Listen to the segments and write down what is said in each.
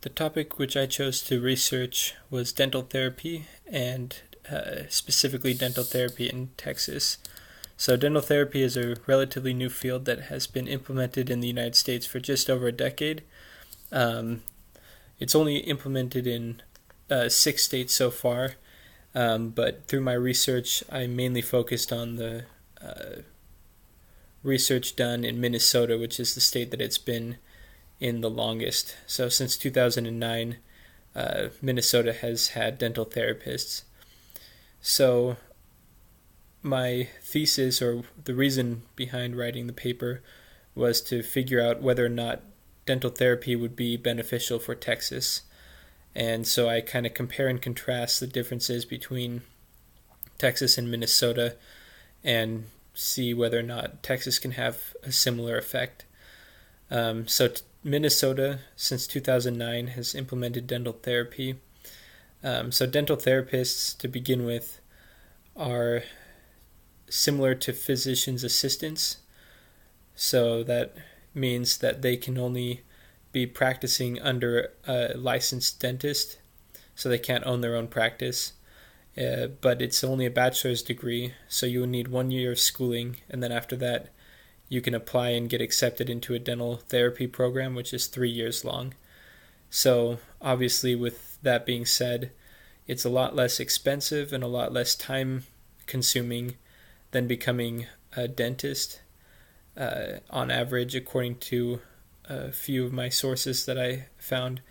The topic which I chose to research was dental therapy and specifically dental therapy in Texas. So, dental therapy is a relatively new field that has been implemented in the United States for just over a decade. Um, it's only implemented in 6 states so far, but through my research, I mainly focused on the research done in Minnesota, which is the state that it's been in the longest. So since 2009, Minnesota has had dental therapists. So my thesis, or the reason behind writing the paper, was to figure out whether or not dental therapy would be beneficial for Texas. And so I kind of compare and contrast the differences between Texas and Minnesota and see whether or not Texas can have a similar effect. Minnesota, since 2009, has implemented dental therapy. So dental therapists, to begin with, are similar to physician's assistants. So that means that they can only be practicing under a licensed dentist, so they can't own their own practice. But it's only a bachelor's degree, so you will need 1 year of schooling, and then after that, you can apply and get accepted into a dental therapy program, which is 3 years long. So obviously, with that being said, it's a lot less expensive and a lot less time consuming than becoming a dentist. On average, according to a few of my sources that I found,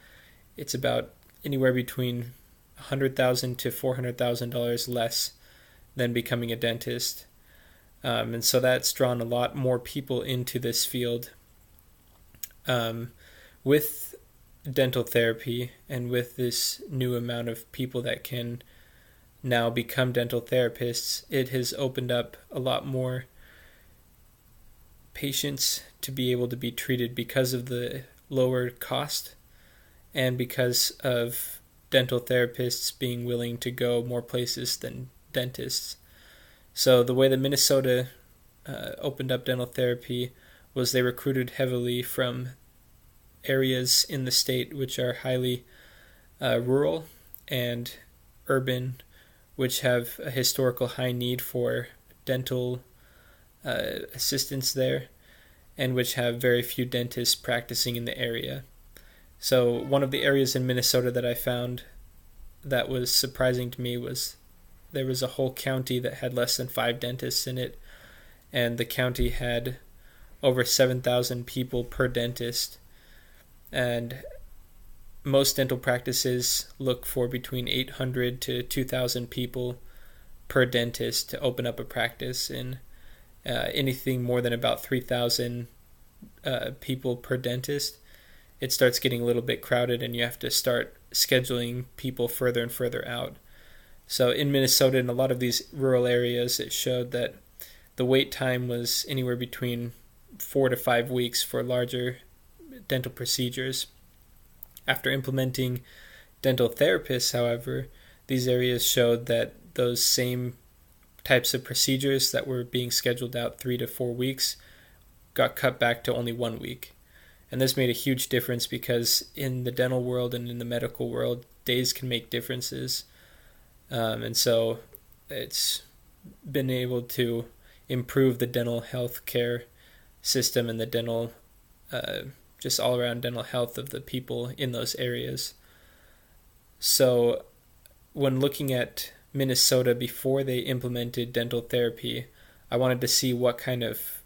it's about anywhere between $100,000 to $400,000 less than becoming a dentist. And so that's drawn a lot more people into this field. With dental therapy and with this new amount of people that can now become dental therapists, it has opened up a lot more patients to be able to be treated because of the lower cost and because of dental therapists being willing to go more places than dentists. So the way that Minnesota opened up dental therapy was they recruited heavily from areas in the state which are highly rural and urban, which have a historical high need for dental assistance there, and which have very few dentists practicing in the area. So one of the areas in Minnesota that I found that was surprising to me was there was a whole county that had less than 5 dentists in it, and the county had over 7,000 people per dentist. And most dental practices look for between 800 to 2,000 people per dentist to open up a practice, and anything more than about 3,000 people per dentist, it starts getting a little bit crowded and you have to start scheduling people further and further out. So in Minnesota, in a lot of these rural areas, it showed that the wait time was anywhere between 4 to 5 weeks for larger dental procedures. After implementing dental therapists, however, these areas showed that those same types of procedures that were being scheduled out 3 to 4 weeks got cut back to only 1 week. And this made a huge difference because in the dental world and in the medical world, days can make differences. And so it's been able to improve the dental health care system and the dental, just all around dental health of the people in those areas. So when looking at Minnesota before they implemented dental therapy, I wanted to see what kind of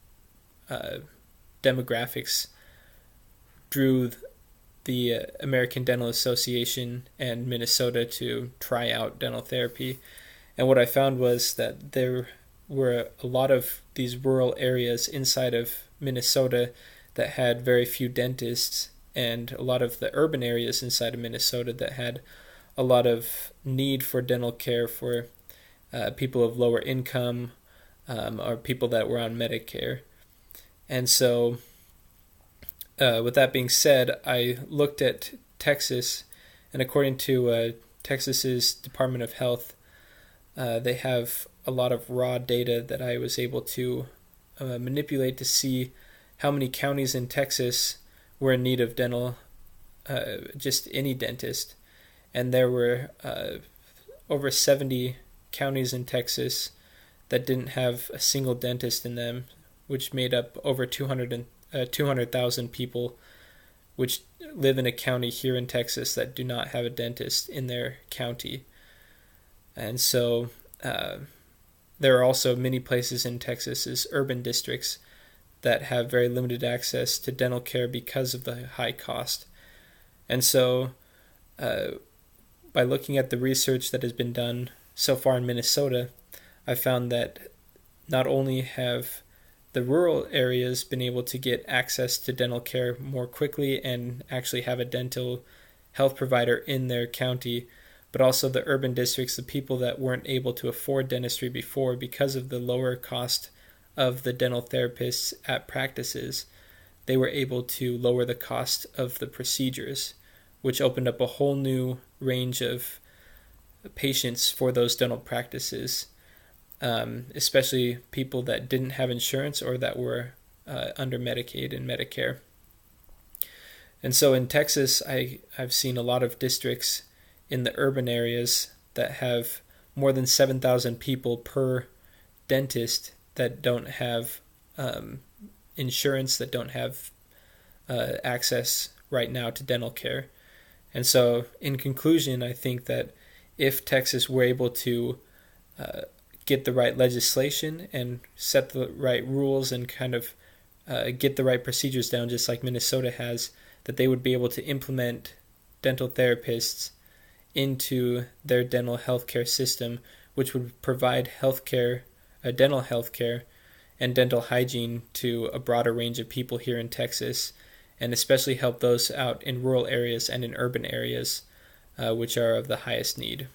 demographics drew the American Dental Association and Minnesota to try out dental therapy. And what I found was that there were a lot of these rural areas inside of Minnesota that had very few dentists, and a lot of the urban areas inside of Minnesota that had a lot of need for dental care for people of lower income or people that were on Medicare. And so with that being said, I looked at Texas, and according to Texas's Department of Health, they have a lot of raw data that I was able to manipulate to see how many counties in Texas were in need of dental just any dentist. And there were over 70 counties in Texas that didn't have a single dentist in them, which made up over 200,000 people, which live in a county here in Texas that do not have a dentist in their county. And so there are also many places in Texas as urban districts that have very limited access to dental care because of the high cost. And so by looking at the research that has been done so far in Minnesota, I found that not only have the rural areas been able to get access to dental care more quickly and actually have a dental health provider in their county, but also the urban districts, the people that weren't able to afford dentistry before because of the lower cost of the dental therapists at practices, they were able to lower the cost of the procedures, which opened up a whole new range of patients for those dental practices, especially people that didn't have insurance or that were under Medicaid and Medicare. And so in Texas, I've seen a lot of districts in the urban areas that have more than 7,000 people per dentist that don't have insurance, that don't have access right now to dental care. And so in conclusion, I think that if Texas were able to get the right legislation and set the right rules and kind of get the right procedures down, just like Minnesota has, that they would be able to implement dental therapists into their dental healthcare system, which would provide dental healthcare and dental hygiene to a broader range of people here in Texas, and especially help those out in rural areas and in urban areas, which are of the highest need.